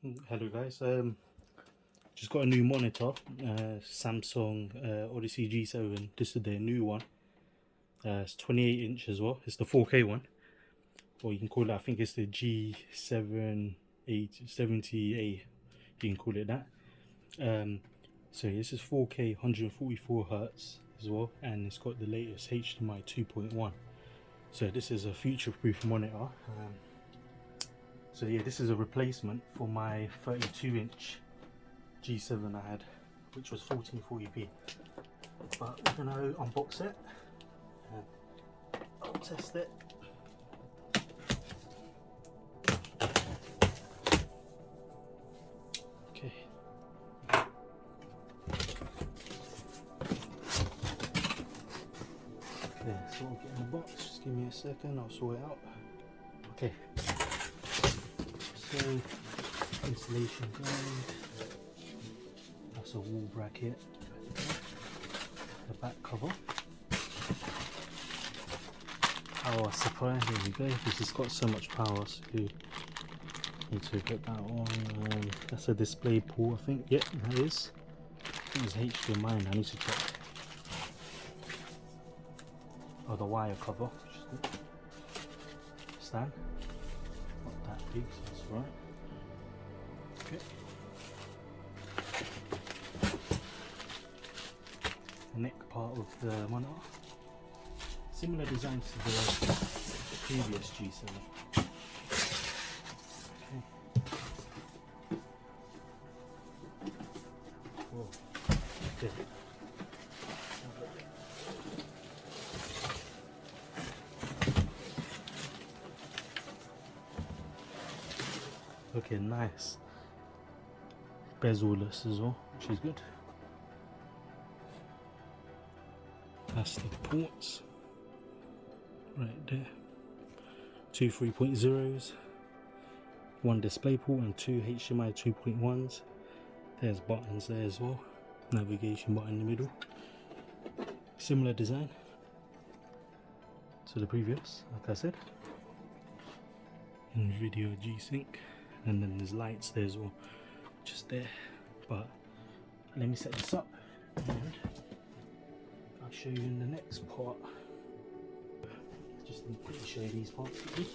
Hello guys, just got a new monitor, Samsung Odyssey G7. This is their new one. It's 28 inch as well. It's the 4K one, or you can call it, I think it's the G70A. You can call it that. So this is 4K 144 Hertz as well, and it's got the latest HDMI 2.1. So this is a future-proof monitor. So yeah, this is a replacement for my 32 inch G7 I had, which was 1440p. But we're gonna unbox it and I'll test it. Okay. Okay, so I'll get in the box. Just give me a second, I'll sort it out. Okay. So installation guide. That's a wall bracket. The back cover. Power supply. Here we go. This has got so much power, so you need to put that on. That's a display port, I think. Yep, that is. I think it's HDMI. I need to check. Oh, the wire cover. Which is good. Stand. Not that big, so that's right. Okay. The neck part of the monitor. Similar design to the previous G7. Okay. Whoa. Okay. Okay, nice. Bezel-less as well, which is good. That's the ports right there. Two 3.0s, one display port and two HDMI 2.1s. There's buttons there as well. Navigation button in the middle. Similar design to the previous, like I said. NVIDIA G-Sync. And then there's lights there as well, just there. But let me set this up and I'll show you in the next part. Just need to quickly show you these parts quickly.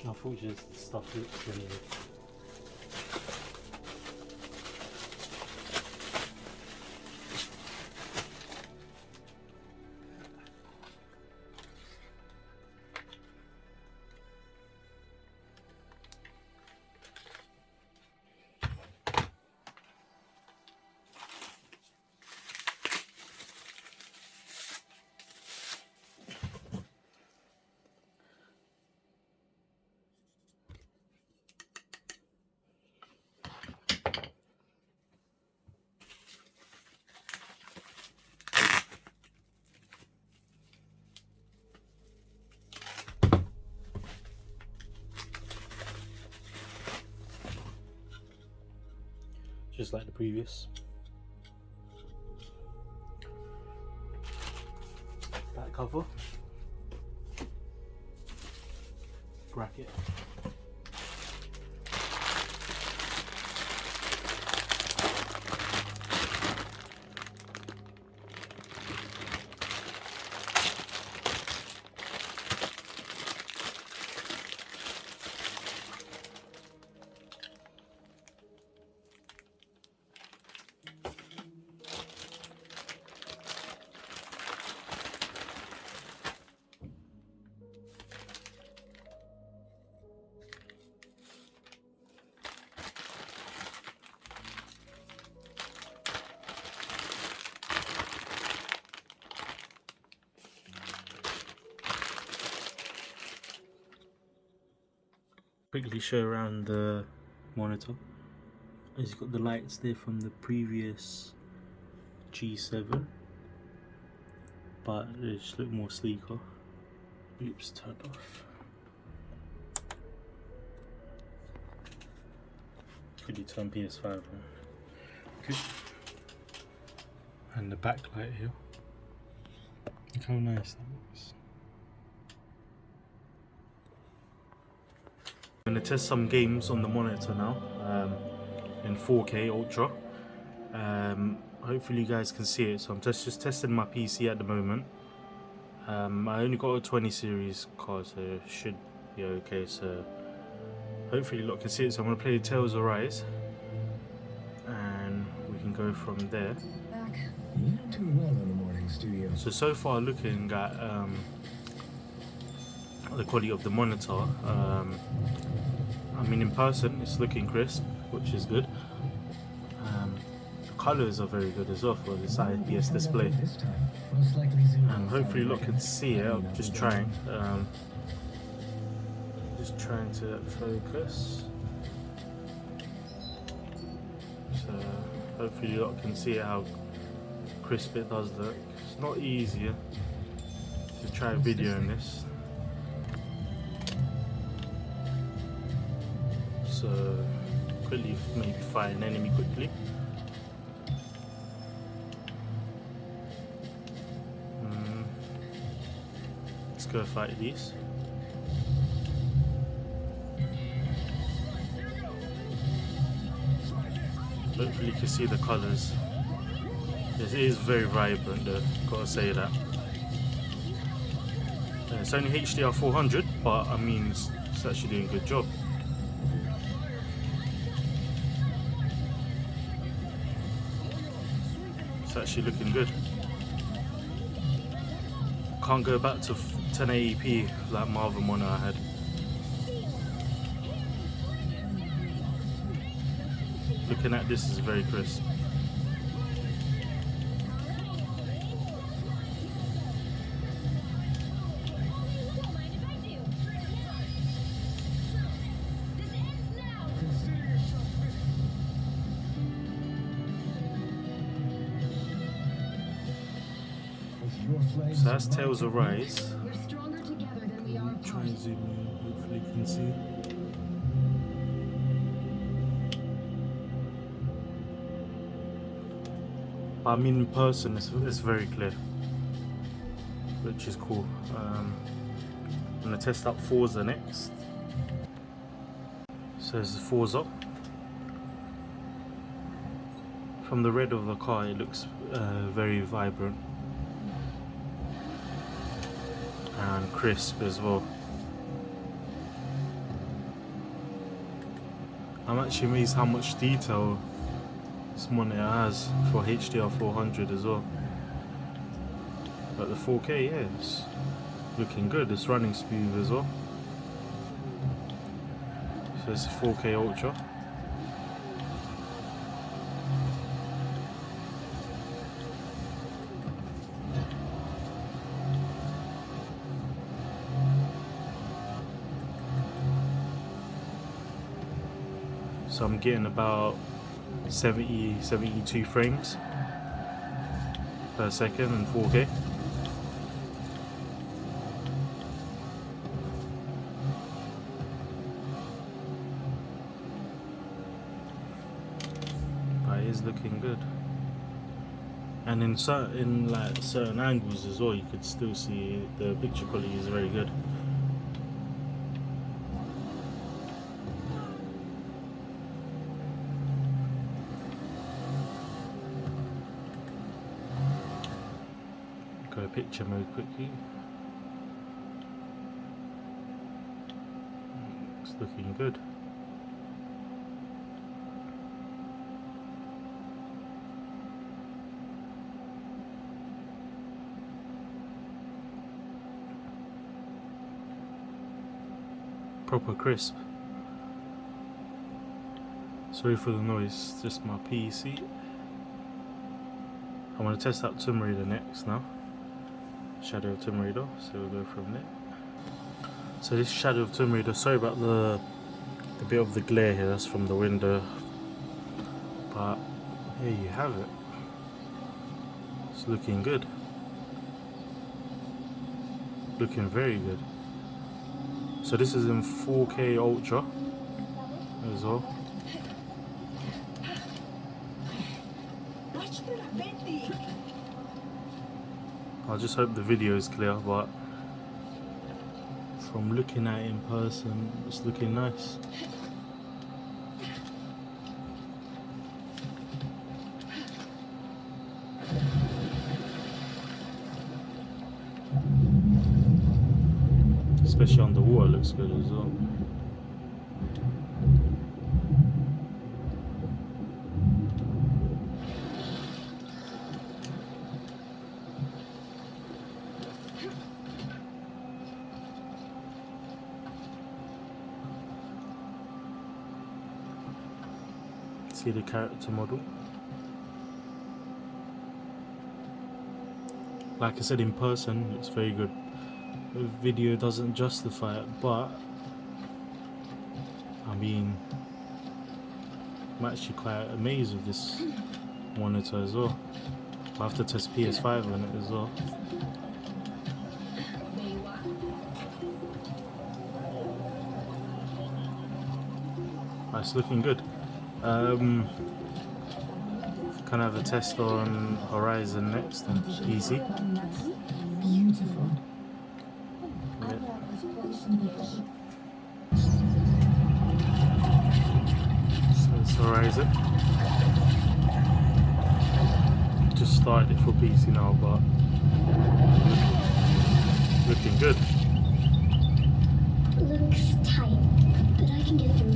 Unfortunately, this stuff looks anyway. Just like the previous. Back cover. Bracket. Quickly show around the monitor. As you've got the lights there from the previous G7, but they just look more sleeker. Oops, turned off. Quickly turn PS5 on. Okay. And the backlight here. Look how nice that looks. I'm going to test some games on the monitor now in 4K Ultra. Hopefully you guys can see it. So I'm just testing my PC at the moment. I only got a 20 series card, so it should be okay. So hopefully you lot can see it. So I'm going to play Tales of Rise, and we can go from there. You don't do well in the mornings, do you? So far looking at the quality of the monitor, I mean in person it's looking crisp, which is good. The colours are very good as well for this IPS display, and hopefully you lot can see it. I'm just trying to focus, so hopefully you lot can see how crisp it does look. It's not easier to try videoing this, so quickly maybe find an enemy quickly. Let's go fight these. Hopefully you can see the colours. It is very vibrant though, gotta say that. It's only HDR 400, but I mean it's actually doing a good job. It's actually looking good. Can't go back to 1080p like my other monitor I had. Looking at this is very crisp. So that's Tales of Rise. Try and zoom in, hopefully you can see. I mean in person it's very clear, which is cool. I'm going to test out Forza next. So this is Forza. From the red of the car it looks very vibrant and crisp as well. I'm actually amazed how much detail this monitor has for HDR 400 as well. But the 4K, yeah, it's looking good. It's running smooth as well. So it's 4K Ultra. So I'm getting about 72 frames per second in 4K. But it is looking good. And in certain angles as well, you could still see the picture quality is very good. Go picture mode quickly. It's looking good. Proper crisp. Sorry for the noise, just my PC. I want to test out Tomb Raider next now. Shadow of Tomb Raider, so we'll go from there. So this Shadow of Tomb Raider, sorry about the bit of the glare here, that's from the window. But here you have it. It's looking good. Looking very good. So this is in 4K Ultra as well. I just hope the video is clear, but from looking at it in person, it's looking nice. Especially underwater, looks good as well. See the character model. Like I said, in person it's very good. The video doesn't justify it, but I mean, I'm actually quite amazed with this monitor as well. I have to test PS5 on it as well. It's looking good. Can I have a test on Horizon next on PC? Beautiful. Yeah. So it's Horizon. Just started it for PC now, but looking good. Looks tight, but I can get through.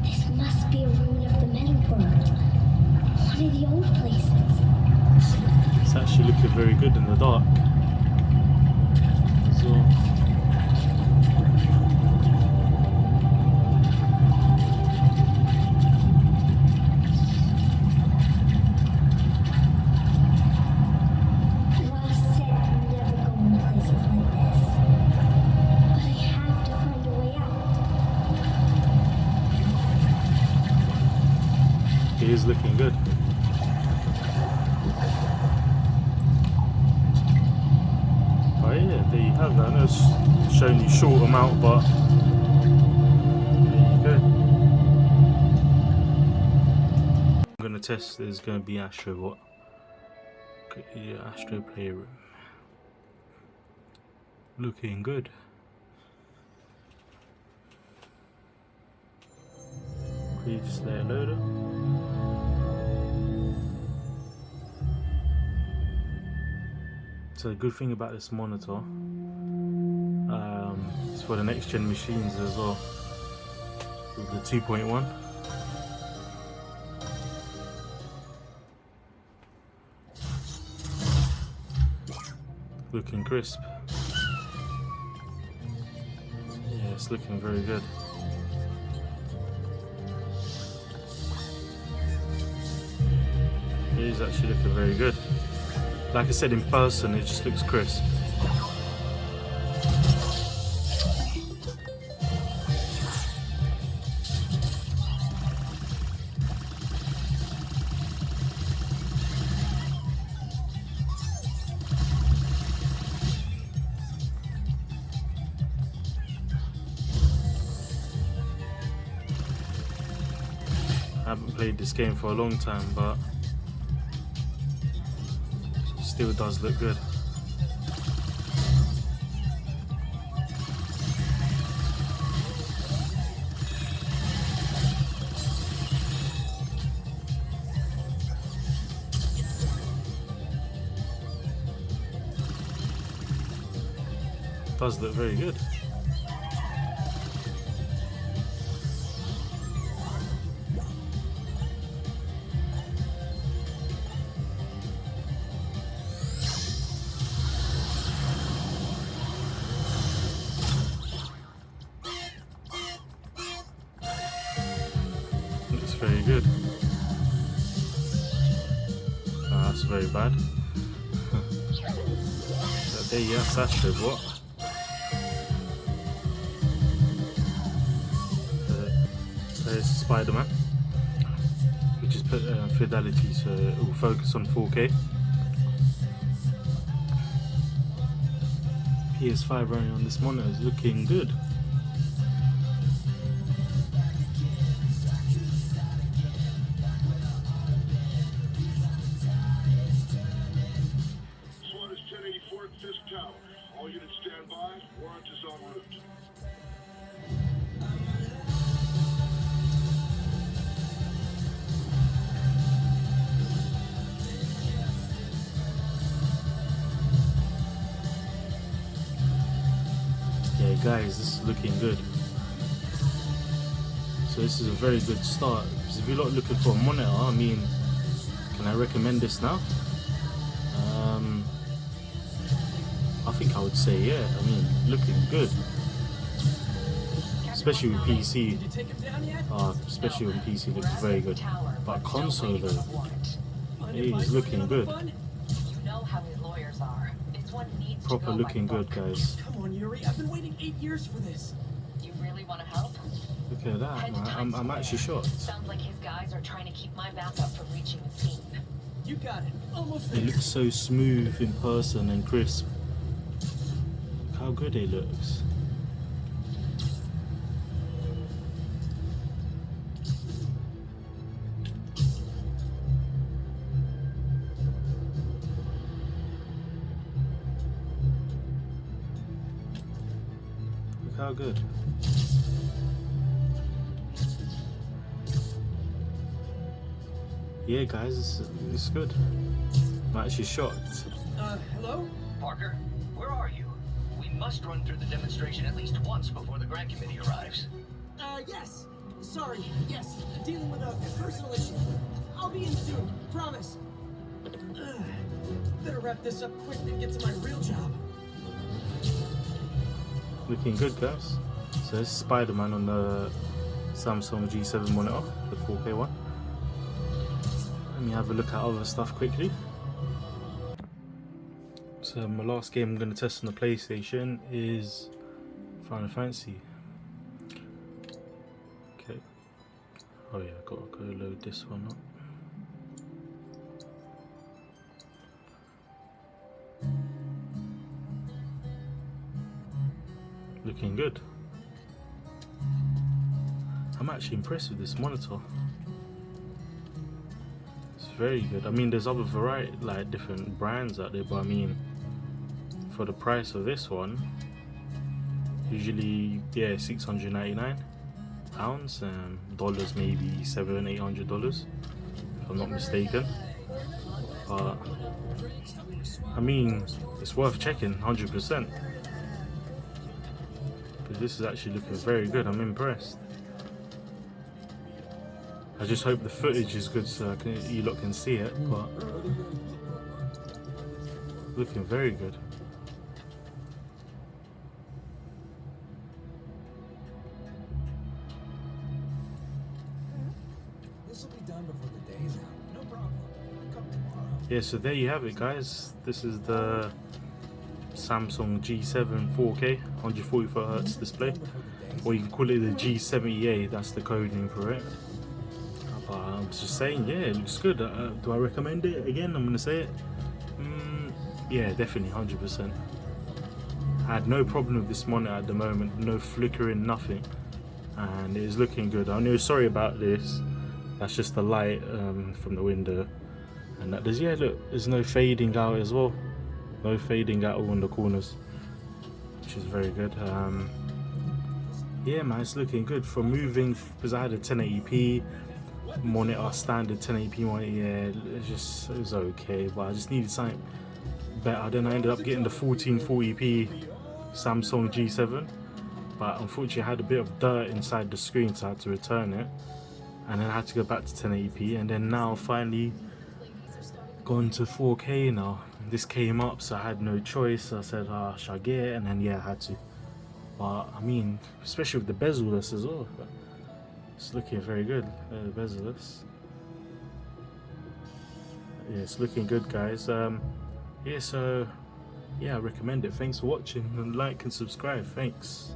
This must be a ruin of the metal world. One of the old places. It's actually looking very good in the dark. So Ross said never go in places like this. But I have to find a way out. it is looking good. Oh yeah, there you have that. I know it's showing you short amount, but there you go. I'm gonna test. There's gonna be Astrobot. Yeah, Astro Playroom. Looking good. Please layer loader. So the good thing about this monitor, it's for the next gen machines as well, with the 2.1. Looking crisp. Yeah, it's looking very good. It is actually looking very good. Like I said, in person it just looks crisp. I haven't played this game for a long time, but it still does look good. Does look very good. Looks very good. Oh, that's very bad. There you have Astrobot. There's Spider-Man. We just put fidelity so it will focus on 4K. PS5 running on this monitor is looking good. guys, this is looking good. So this is a very good start. So if you're not looking for a monitor, I mean, can I recommend this now? I think I would say yeah. I mean, looking good, especially with PC. Especially when PC looks very good. But console though, he's looking good. Proper looking good, guys. Come on, Yuri. I've been waiting 8 years for this. You really want to help? Look at that, man. I'm actually shocked. Sounds like his guys are trying to keep my backup from reaching the scene. You got it. Almost It there. looks so smooth in person and crisp. Look how good it looks. Look how good. Yeah, guys, it's good. I'm actually shocked. Hello? Parker, where are you? We must run through the demonstration at least once before the grant committee arrives. Yes. Sorry. Yes. Dealing with a personal issue. I'll be in soon. Promise. Better wrap this up quick and get to my real job. Looking good, guys. So this is Spider-Man on the Samsung G7 monitor, the 4K one. Let me have a look at other stuff quickly. So my last game I'm going to test on the PlayStation is Final Fantasy. Okay. Oh yeah, I gotta go load this one up. Looking good. I'm actually impressed with this monitor. It's very good. I mean, there's other variety, like different brands out there, but I mean, for the price of this one, usually yeah, £699, dollars maybe $700-800 if I'm not mistaken. But I mean, it's worth checking 100%. Because this is actually looking very good. I'm impressed. I just hope the footage is good so you lot can see it, but looking very good. This will be done before the day's out. No problem. Come tomorrow. Yeah, so there you have it, guys. This is the Samsung G7 4K 144Hz display, or you can call it the G70A. That's the code name for it. But I'm just saying, yeah, it looks good. Do I recommend it again? I'm gonna say it. Yeah, definitely 100%. I had no problem with this monitor at the moment. No flickering, nothing, and it is looking good. I know, sorry about this. That's just the light from the window, and that there's, yeah, look, there's no fading out as well. No fading at all in the corners, which is very good. Yeah, man, it's looking good for moving, because I had a 1080p monitor, standard 1080p monitor. Yeah, it was okay, but I just needed something better. Then I ended up getting the 1440p Samsung G7, but unfortunately I had a bit of dirt inside the screen, so I had to return it, and then I had to go back to 1080p, and then now finally gone to 4K now. This came up, so I had no choice. I said, should I get it? And then yeah, I had to. But I mean, especially with the bezel-less as well, it's looking very good. The bezel-less. Yeah, it's looking good, guys. Yeah, so yeah, I recommend it. Thanks for watching, and like and subscribe. Thanks.